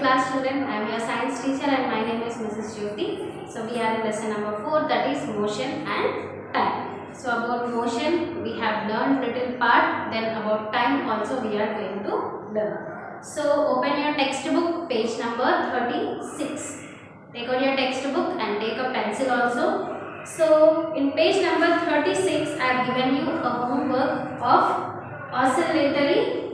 class student. I am your science teacher and my name is Mrs. Jyoti. So we are in lesson number 4, that is motion and time. So about motion we have learned little part, then about time also we are going to learn. So open your textbook, page number 36. Take out your textbook and take a pencil also. So in page number 36 I have given you a homework of oscillatory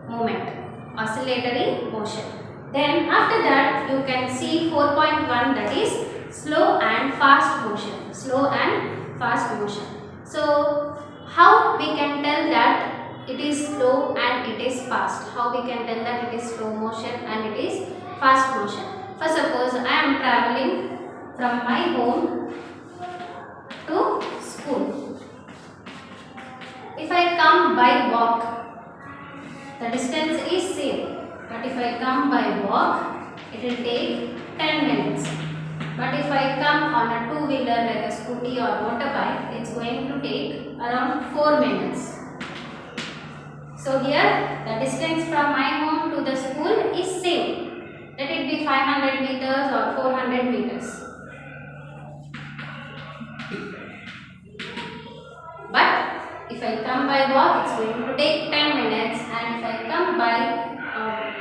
movement, oscillatory motion. Then after that you can see 4.1, that is slow and fast motion, slow and fast motion. So how we can tell that it is slow and it is fast? How we can tell that it is slow motion and it is fast motion? For suppose I am traveling from my home to school. If I come by walk, the distance is same, but if I come by walk, it will take 10 minutes. But if I come on a two-wheeler like a scooty or motorbike, it's going to take around 4 minutes. So here the distance from my home to the school is same. Let it be 500 meters or 400 meters. But if I come by walk, it's going to take 10 minutes, and if I come by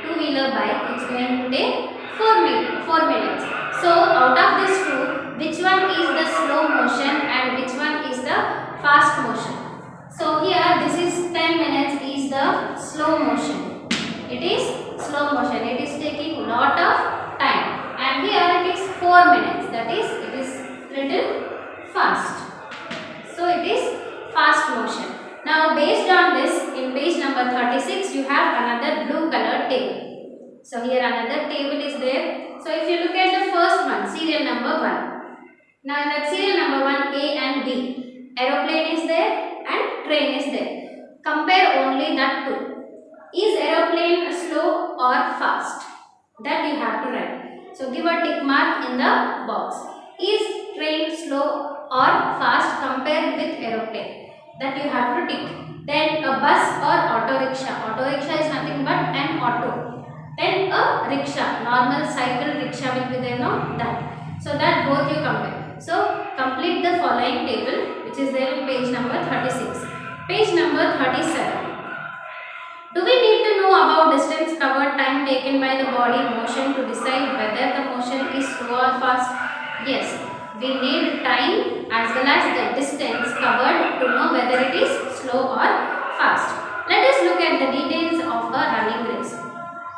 two-wheeler bike, it's going to take 4 minutes. So out of these two, which one is the slow motion and which one is the fast motion? So here this is 10 minutes is the slow motion. It is slow motion. It is taking lot of time, and here it is 4 minutes. That is, it is little fast. So it is fast motion. Now based on this, in page number 36 you have another blue color table. So here another table is there. So if you look at the first one, serial number 1. Now in that serial number 1, A and B, aeroplane is there and train is there. Compare only that two. Is aeroplane slow or fast? That you have to write. So give a tick mark in the box. Is train slow or fast compared with aeroplane? That you have to tick. Then a bus or auto rickshaw. Auto rickshaw is nothing but an auto. Then a rickshaw, normal cycle rickshaw will be there, no? That. So that both you compare. So complete the following table which is there in page number 36. Page number 37. Do we need to know about distance covered, time taken by the body, motion to decide whether the motion is slow or fast? Yes. We need time as well as the distance covered to know whether it is slow or fast. Let us look at the details of a running race.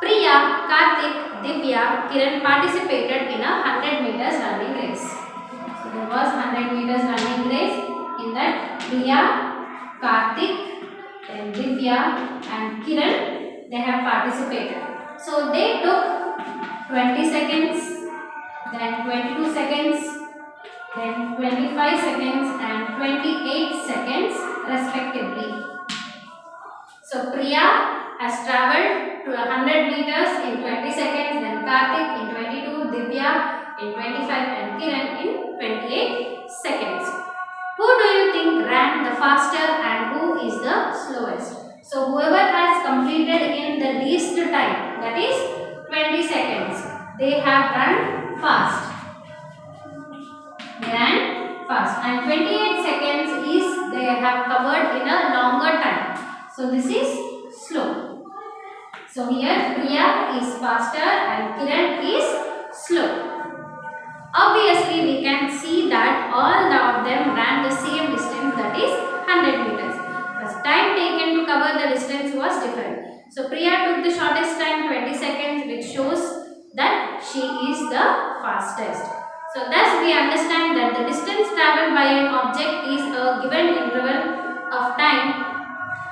Priya, Karthik, Divya, Kiran participated in a 100 meters running race. So there was 100 meters running race. In that Priya, Karthik, then Divya and Kiran, they have participated. So they took 20 seconds, then 22 seconds, then 25 seconds and 28 seconds respectively. So Priya has travelled to 100 meters in 20 seconds, then Karthik in 22, Divya in 25 and Kiran in 28 seconds. Who do you think ran the faster and who is the slowest? So whoever has completed in the least time, that is 20 seconds, they have run fast. They ran fast, and 28 seconds is they have covered in a longer time. So this is slow. So here Priya is faster and Kiran is slow. Obviously we can see that all of them ran the same distance, that is 100 meters. The time taken to cover the distance was different. So Priya took the shortest time, 20 seconds, which shows that she is the fastest. So thus we understand that the distance travelled by an object is a given interval of time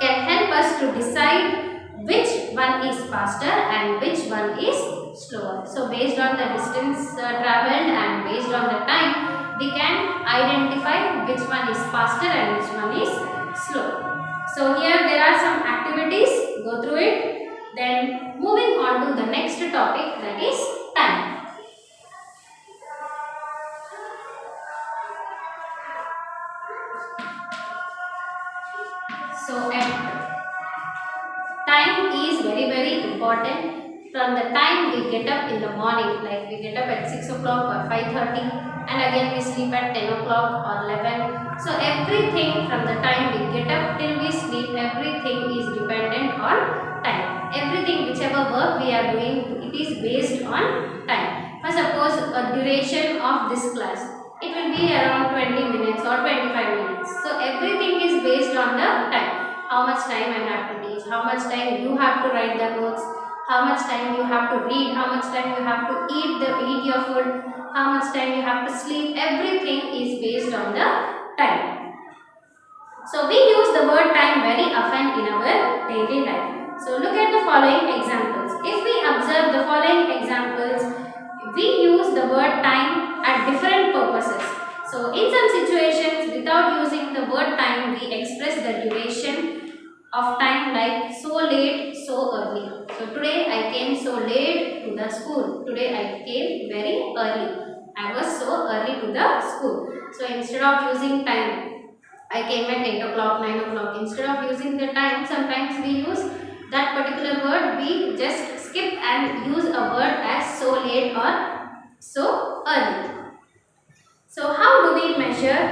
can help us to decide which one is faster and which one is slower. So based on the distance travelled and based on the time, we can identify which one is faster and which one is slow. So here there are some activities, go through it. Then moving on to the next topic, that is time. So time is very important from the time we get up in the morning, like we get up at 6 o'clock or 5:30, and again we sleep at 10 o'clock or 11. So everything from the time we get up till we sleep, everything is dependent on time. Everything, whichever work we are doing, it is based on time. For suppose a duration of this class, it will be around 20 minutes or 25 minutes. So everything is based on the time. How much time I have to teach, how much time you have to write the notes, how much time you have to read, how much time you have to eat your food, how much time you have to sleep. Everything is based on the time. So we use the word time very often in our daily life. So look at the following examples. If we observe the following examples, we use the word time at different purposes. So in some situations, without using the word time, we express the duration of time, like so late, so early. So today I came so late to the school. Today I came very early. I was so early to the school. So instead of using time, I came at 8 o'clock, 9 o'clock. Instead of using the time, sometimes we use that particular word. We just skip and use a word as so late or so early. So how do we measure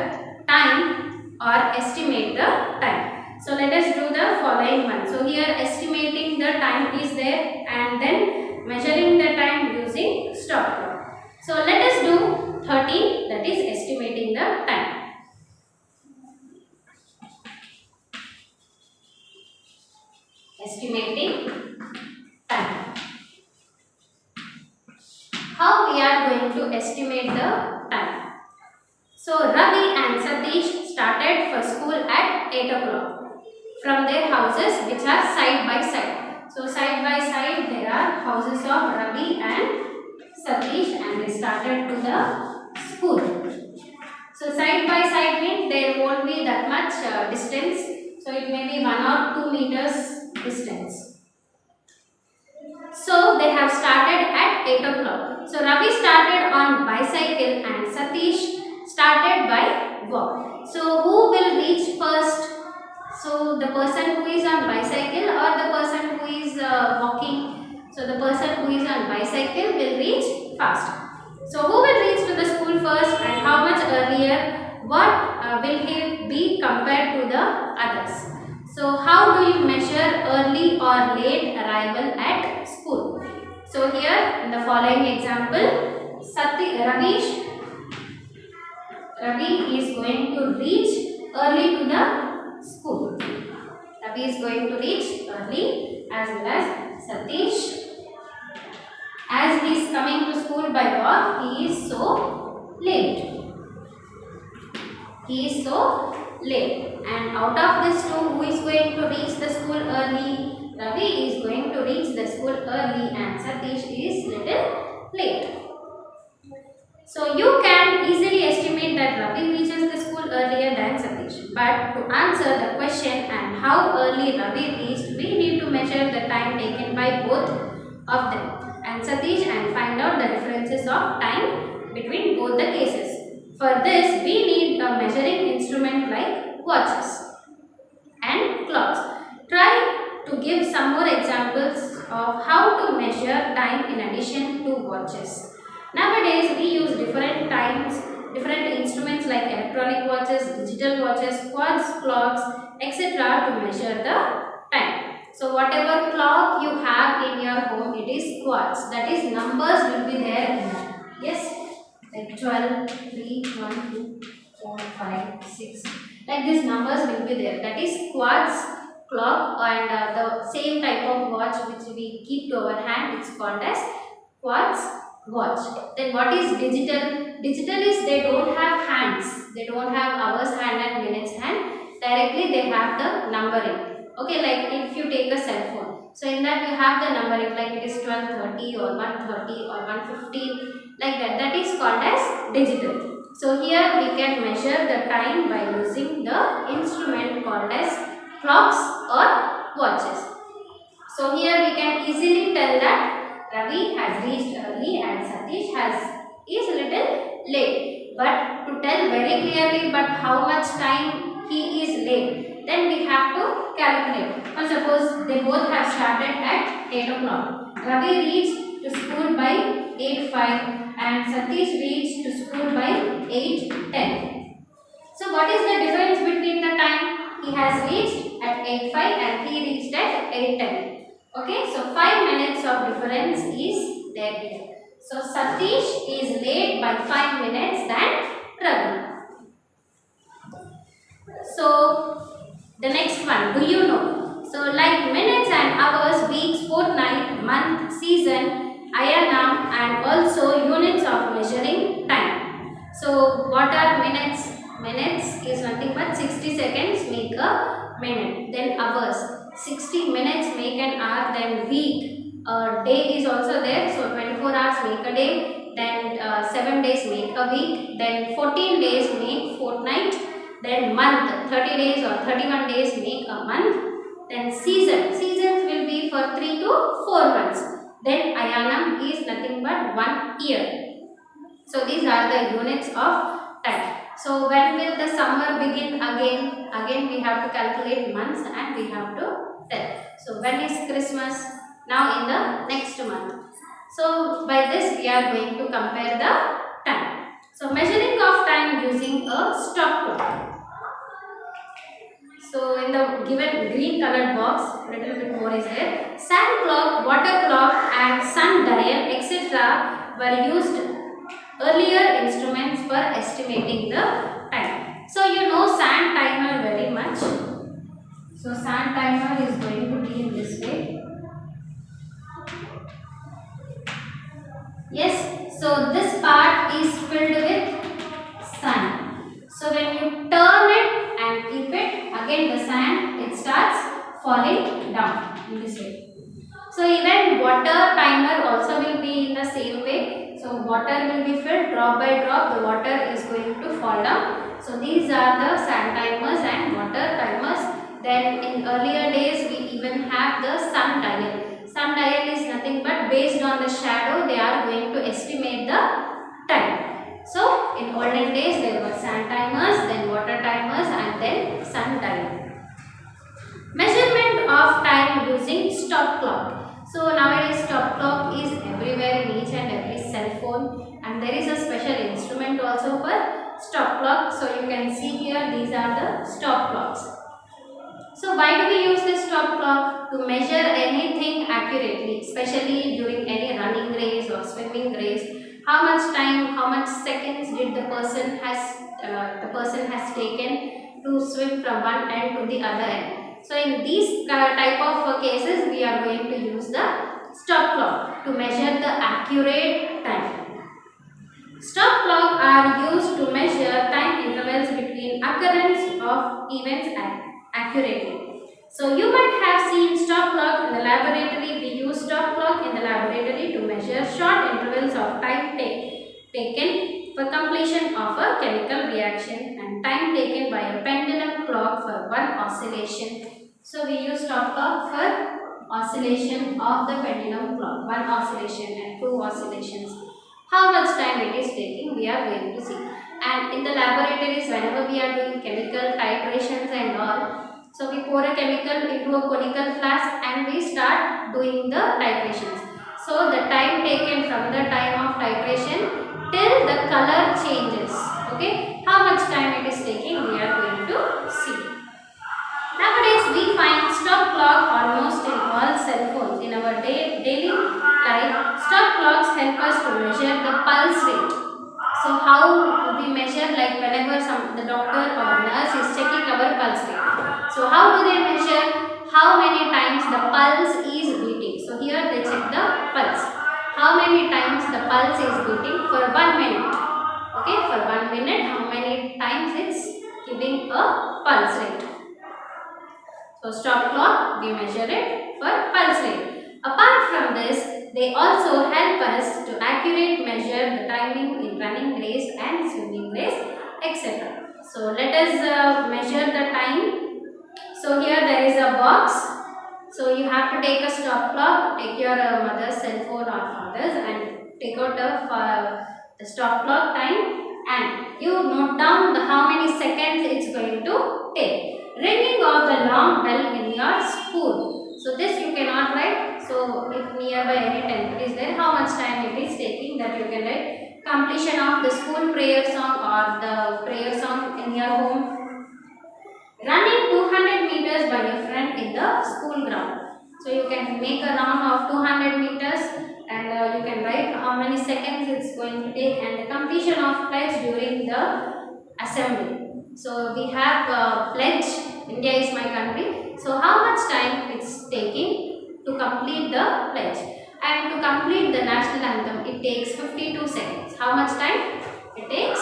time or estimate the time? So let us do the following one. So here estimating the time is there, and then measuring the time using stopwatch. So let us do 30, that is estimating the time. Estimating time. How we are going to estimate the time? So Ravi and Satish started for school at 8 o'clock from their houses, which are side by side. So side by side there are houses of Ravi and Satish, and they started to the school. So side by side means there won't be that much distance. So it may be 1 or 2 meters distance. So they have started at 8 o'clock. So Ravi started on bicycle and Satish started by walk. So who will reach first? So the person who is on bicycle or the person who is walking? So the person who is on bicycle will reach fast. So who will reach to the school first and how much earlier? What will he be compared to the others? So how do you measure early or late arrival at school? So here in the following example, Ravi is going to reach early to the school. Ravi is going to reach early, as well as Satish. As he is coming to school by walk, he is so late. He is so late. And out of this two, who is going to reach the school early? Ravi is going to reach the school early and Satish is little late. So you can easily estimate that Ravi reaches the school earlier than Satish. But to answer the question and how early Ravi reached, we need to measure the time taken by both of them and Satish and find out the differences of time between both the cases. For this, we need a measuring instrument like watches and clocks. Try to give some more examples of how to measure time in addition to watches. Nowadays, we use different times, different instruments like electronic watches, digital watches, quartz clocks, etc. to measure the time. So whatever clock you have in your home, it is quartz. That is, numbers will be there in that. Yes, like 12, 3, 1, 2, 4, 5, 6. Like these numbers will be there. That is quartz clock, and the same type of watch which we keep to our hand, it's called as quartz watch. Then what is digital? Digital is they don't have hands. They don't have hours hand and minutes hand. Directly they have the numbering. Okay, like if you take a cell phone. So in that you have the numbering, like it is 12:30 or 1:30 or 1:50, like that. That is called as digital. So here we can measure the time by using the instrument called as clocks or watches. So here we can easily tell that Ravi has reached early and Satish is a little late. But to tell very clearly but how much time he is late, then we have to calculate. For suppose they both have started at 8 o'clock Ravi reached to school by 8:05 and Satish reached to school by 8:10. So what is the difference between the time? He has reached at 8:05 and he reached at 8:10. Okay, so 5 minutes of difference is there here. So Satish is late by 5 minutes than Ravi. So the next one, do you know? So like minutes and hours, weeks, fortnight, month, season, ayanam and also units of measuring time. So what are minutes? Minutes is nothing but 60 seconds make a minute. Then hours, 60 minutes make an hour. Then week, day is also there. So 24 hours make a day. Then 7 days make a week. Then 14 days make fortnight. Then month, 30 days or 31 days make a month. Then seasons will be for 3 to 4 months. Then ayanam is nothing but 1 year. So these are the units of time. So when will the summer begin again? Again we have to calculate months and we have to tell. So when is Christmas? Now in the next month. So by this we are going to compare the time. So measuring of time using a stopwatch. So in the given green colored box, little bit more is there. Sand clock, water clock and sun dial etc. were used earlier instruments for estimating the time. So you know sand timer very much. So sand timer is going to be in this way. Yes, so this part is filled with sand. So when you turn it and keep it, again the sand, it starts falling down in this way. So even water timer also will be in the same way. So water will be filled drop by drop, the water is going to fall down. So these are the sand timers and water timers. Then in earlier days we even have the sun dial. Sun dial is nothing but based on the shadow they are going to estimate the time. So in olden days there were sand timers, then water timers and then sun dial. Measurement of time using stop clock. So nowadays stop clock is everywhere in each and every cell phone and there is a special instrument also for stop clock. So you can see here these are the stop clocks. So why do we use this stop clock? To measure anything accurately, especially during any running race or swimming race. How much time, how much seconds did the person has taken to swim from one end to the other end. So in these type of cases, we are going to use the stop clock to measure the accurate time. Stop clock are used to measure time intervals between occurrence of events accurately. So you might have seen stop clock in the laboratory. We use stop clock in the laboratory to measure short intervals of time taken for completion of a chemical reaction and time taken by a pendulum clock for one oscillation. So we use stop clock for oscillation of the pendulum clock, one oscillation and two oscillations. How much time it is taking we are going to see. And in the laboratories whenever we are doing chemical titrations and all, so we pour a chemical into a conical flask and we start doing the titrations. So the time taken from the time of titration till the color changes. Okay, how much time it is taking we are going to see. Nowadays we find stop clock almost in all cell phones. In our daily life, stop clocks help us to measure the pulse rate. So how we measure, like whenever the doctor or nurse is checking our pulse rate. So how do they measure how many times the pulse is beating? So here they check the pulse. How many times the pulse is beating for 1 minute. Okay, for 1 minute how many times it's giving a pulse rate. So stop clock we measure it for pulse rate. Apart from this, they also help us to accurately measure the timing in running race and swimming race, etc. So let us measure the time. So here there is a box. So you have to take a stop clock, take your mother's cell phone or father's and take out the stop clock time and you note down how many seconds it's going to take. Ringing of the long bell in your spoon. So this you cannot write. So if nearby any temple is there, how much time it is taking, that you can write. Completion of the school prayer song or the prayer song in your home. Running 200 meters by your friend in the school ground. So you can make a round of 200 meters and you can write how many seconds it's going to take and the completion of pledge during the assembly. So we have pledge, India is my country. So how much time it's taking to complete the pledge? And to complete the national anthem, it takes 52 seconds. How much time? It takes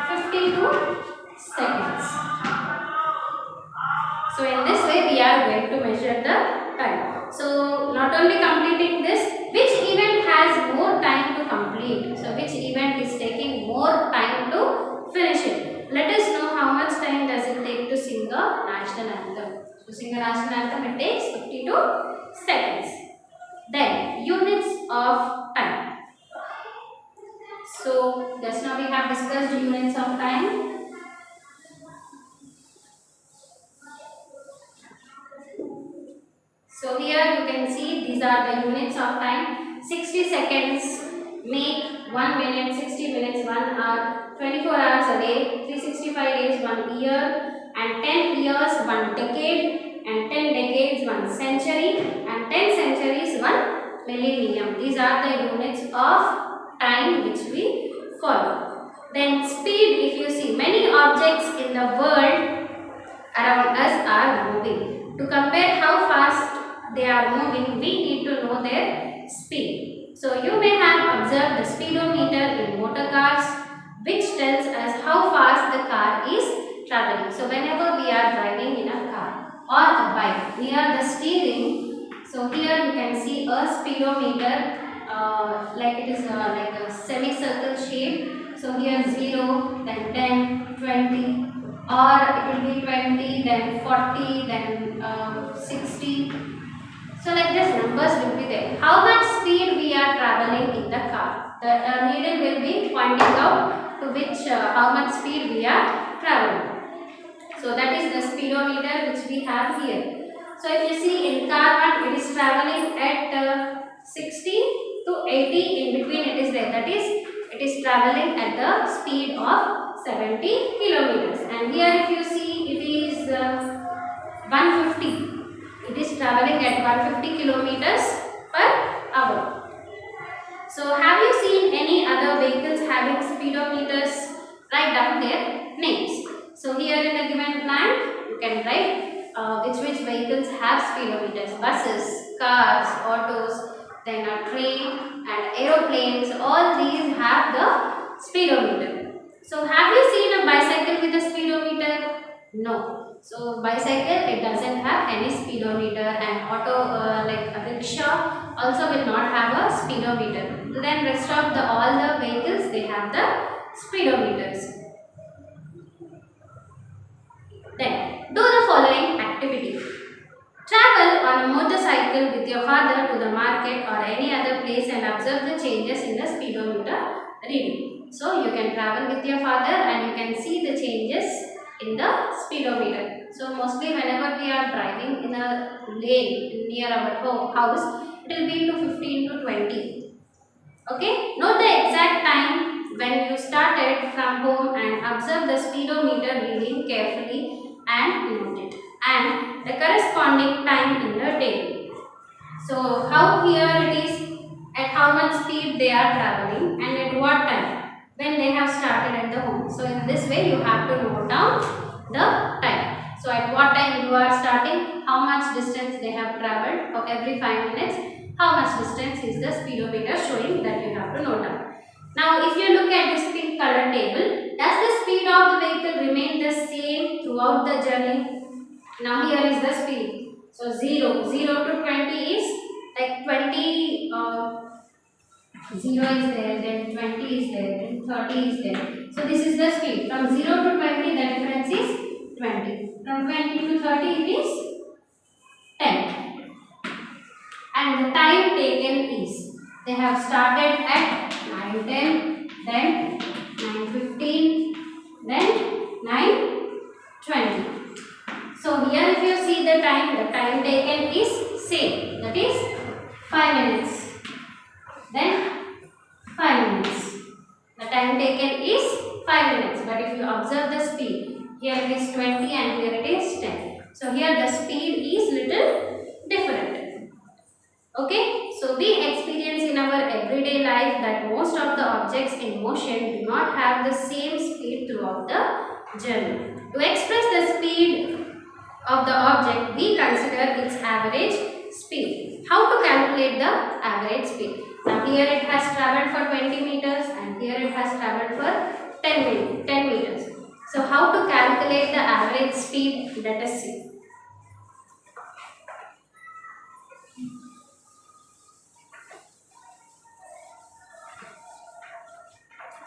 52 seconds. So in this way we are going to measure the time. So not only completing this, which event has more time to complete? So which event is taking more time to finish it? Let us know how much time does it take to sing a national anthem. To sing a national anthem it takes 52 seconds. Then units of time. So just now we have discussed units of time. So here you can see these are the units of time. 60 seconds make 1 minute, 60 minutes 1 hour, 24 hours a day, 365 days 1 year, and 10 years 1 decade, and 10 decades 1 century, and 10 centuries 1 millennium. These are the units of time which we follow. Then speed, if you see, many objects in the world around us are moving. To compare how fast they are moving, we need to know their speed. So you may have observed the speedometer in motor cars, which tells us how fast the car is traveling. So whenever we are driving in a car or a bike, near the steering, so here you can see a speedometer like it is like a semicircle shape. So here 0, then 10, 20, or it will be 20, then 40, then 60. So like this numbers will be there. How much speed we are traveling in the car? The needle will be pointing out to which how much speed we are traveling. So that is the speedometer which we have here. So if you see in car 1 it is traveling at 60 to 80, in between it is there. That is it is traveling at the speed of 70 kilometers. And here if you see it is 150. It is traveling at 150 kilometers per hour. So have you seen any other vehicles having speedometers? Write down their names. So here in the given plan you can write which vehicles have speedometers. Buses, cars, autos, then a train and aeroplanes, all these have the speedometer. So have you seen a bicycle with a speedometer? No. So bicycle, it doesn't have any speedometer, and auto like a rickshaw also will not have a speedometer. Then rest of the all the vehicles, they have the speedometers. Then do the following activity. Travel on a motorcycle with your father to the market or any other place and observe the changes in the speedometer reading. So you can travel with your father and you can see the changes in the speedometer. So mostly whenever we are driving in a lane near our house, it will be to 15 to 20. Okay, note the exact time when you started from home and observe the speedometer reading carefully and note it, and the corresponding time in the table. So how here it is, at how much speed they are traveling and at what time when they have started at the home. So in this way you have to note down the time. So at what time you are starting, how much distance they have traveled for every 5 minutes, how much distance is the speedometer showing, that you have to note down. Now if you look at this pink color table, does the speed of the vehicle remain the same throughout the journey? Now here is the speed. So 0 to 20 is like 20, 0 is there, then 20 is there, then 30 is there. So this is the speed. From 0 to 20 the difference is 20. From 20 to 30 it is 10. And the time taken is, they have started at 9:10, then 9:15, then 9:20. So here if you see the time taken is same, that is 5 minutes. Then 5 minutes. The time taken is 5 minutes. But if you observe the speed, here it is 20 and here it is 10. So here the speed is little different. Okay, so we experience in our everyday life that most of the objects in motion do not have the same speed throughout the journey. To express the speed of the object, we consider its average speed. How to calculate the average speed? Now here it has travelled for 20 meters and here it has travelled for 10 meters. So how to calculate the average speed? Let us see.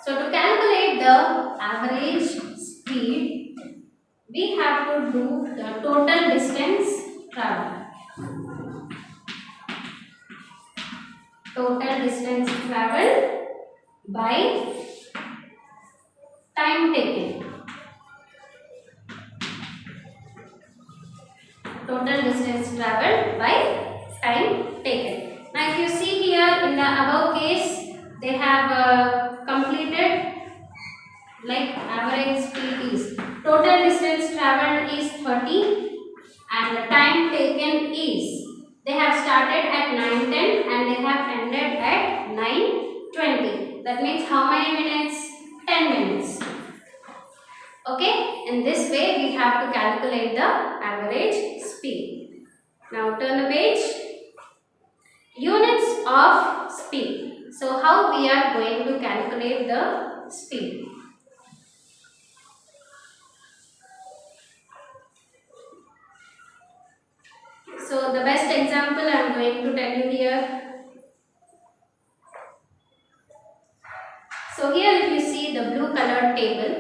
So to calculate the average speed, we have to do the total distance traveled. Total distance traveled by time taken. Total distance traveled by time taken. Now if you see here in the above case, they have completed like average speed is total distance traveled is 30 and the time taken is they have started at 9:10 and they have ended at 9:20. That means how many minutes? 10 minutes. Okay, in this way we have to calculate the average speed. Now turn the page. Units of speed. So how we are going to calculate the speed? So the best example I am going to tell you here. So here if you see the blue colored table.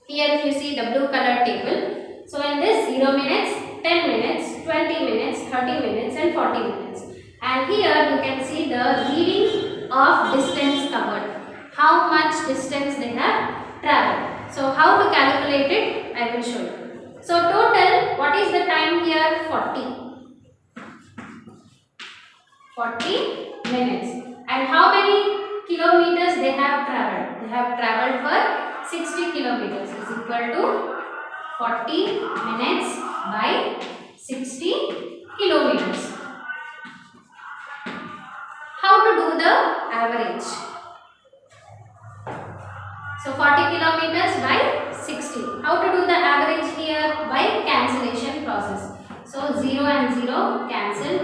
Here if you see the blue colored table. So in this 0 minutes, 10 minutes, 20 minutes, 30 minutes and 40 minutes. And here you can see the reading of distance covered. How much distance they have traveled. So how to calculate it? I will show you. So total, what is the time here? 40. 40 minutes. And how many kilometers they have traveled? They have traveled for 60 kilometers is equal to 40 minutes by 60 kilometers. How to do the average? So 40 kilometers by 60. How to do the average here? By cancellation process. So 0 and 0 cancel.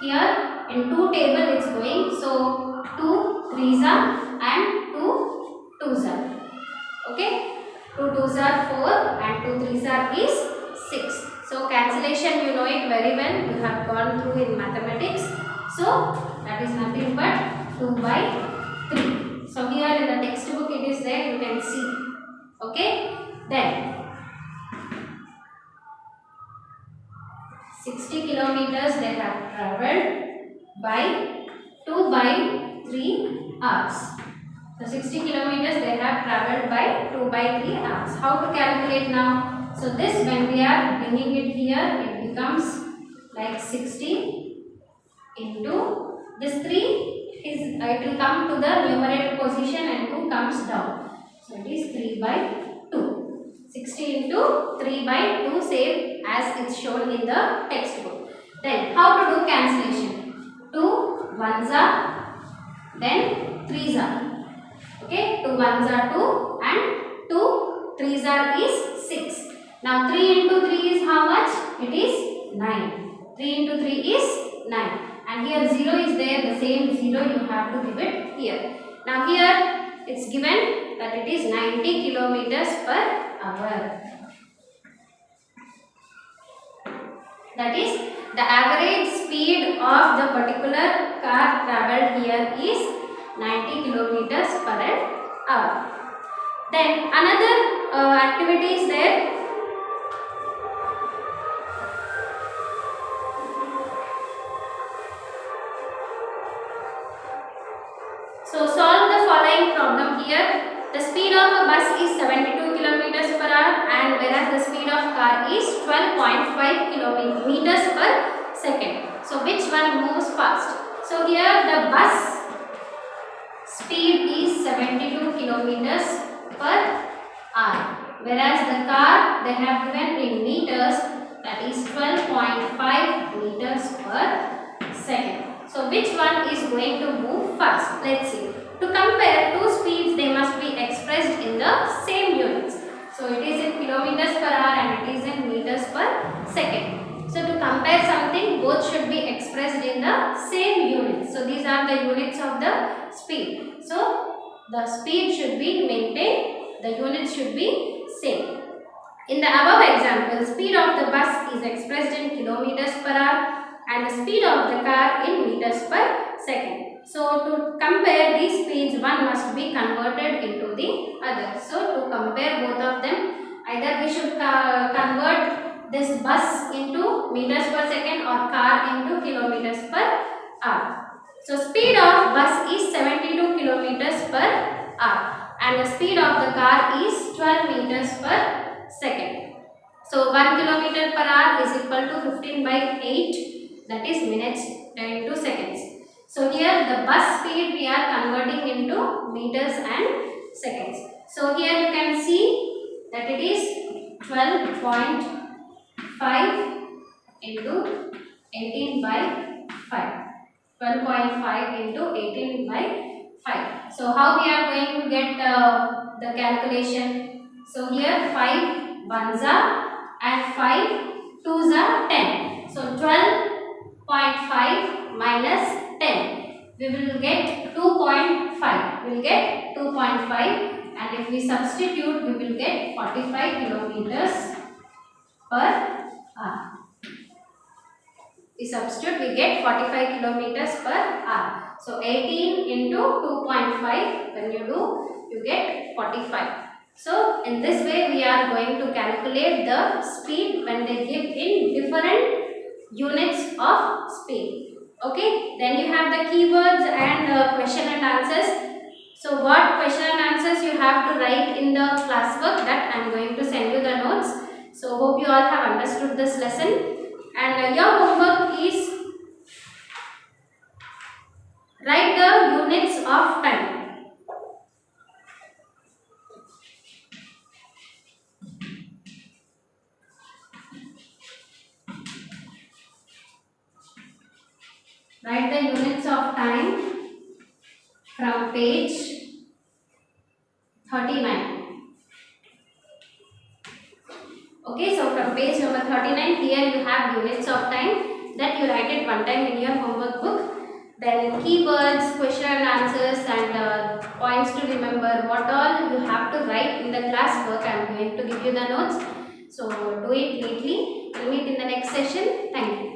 Here in 2 table it's going. So 2 3s are and 2 2s are. Okay, 2 2s are 4 and 2 3s are is 6. So cancellation you know it very well. You have gone through in mathematics. So that is nothing but 2 by 3. So here in the textbook it is there. You can see. Okay. Then 60 kilometers they have travelled by 2 by 3 hours. So 60 kilometers they have travelled by 2 by 3 hours. How to calculate now? So this when we are bringing it here, it becomes like 60 into this 3 is it will come to the numerator position and 2 comes down. So it is 3 by 2. 60 into 3 by 2 same as it's shown in the textbook. Then how to do cancellation? 2 1s are, then 3s are. Okay, 2 1s are 2 and 2 3s are is 6. Now 3 into 3 is how much? It is 9. 3 into 3 is 9. And here 0 is there, the same 0 you have to give it here. Now here it's given that it is 90 kilometers per hour. That is the average speed of the particular car travelled here is 90 kilometers per hour. Then another activity is there. So solve the following problem here. The speed of a bus is 72 kilometers per hour and whereas the speed of car is 12.5 kilometers per second. So So which one moves fast? So here the bus speed is 72 kilometers per hour, whereas the car they have given in meters, that is 12.5 meters per second. So which one is going to move fast? Let's see. To compare two speeds, they must be expressed in the same units. So it is in kilometers per hour and it is in meters per second. So to compare something, both should be expressed in the same units. So these are the units of the speed. So the speed should be maintained, the units should be same. In the above example, speed of the bus is expressed in kilometers per hour and the speed of the car in meters per second. So to compare these speeds, one must be converted into the other. So to compare both of them, either we should convert this bus into meters per second or car into kilometers per hour. So speed of bus is 72 kilometers per hour and the speed of the car is 12 meters per second. So 1 kilometer per hour is equal to 15 by 8, that is minutes into seconds. So here the bus speed we are converting into meters and seconds. So here you can see that it is 12.5 into 18 by 5. 12.5 into 18 by 5. So how we are going to get the calculation? So here 5 ones are and 5 twos are 10. So 12.5 minus 10. We will get 2.5. We will get 2.5 and if we substitute we will get 45 kilometers per hour. We substitute, we get 45 kilometers per hour. So 18 into 2.5, when you do, you get 45. So in this way we are going to calculate the speed when they give in different units of speed. Okay, then you have the keywords and question and answers. So what question and answers you have to write in the classwork, that I am going to send you the notes. So hope you all have understood this lesson. And your homework is write the units of time. Write the units of time from page 39. Okay, so from page number 39, here you have units of time that you write it one time in your homework book. Then keywords, question and answers and points to remember, what all you have to write in the classwork. I am going to give you the notes. So do it neatly. We'll meet in the next session. Thank you.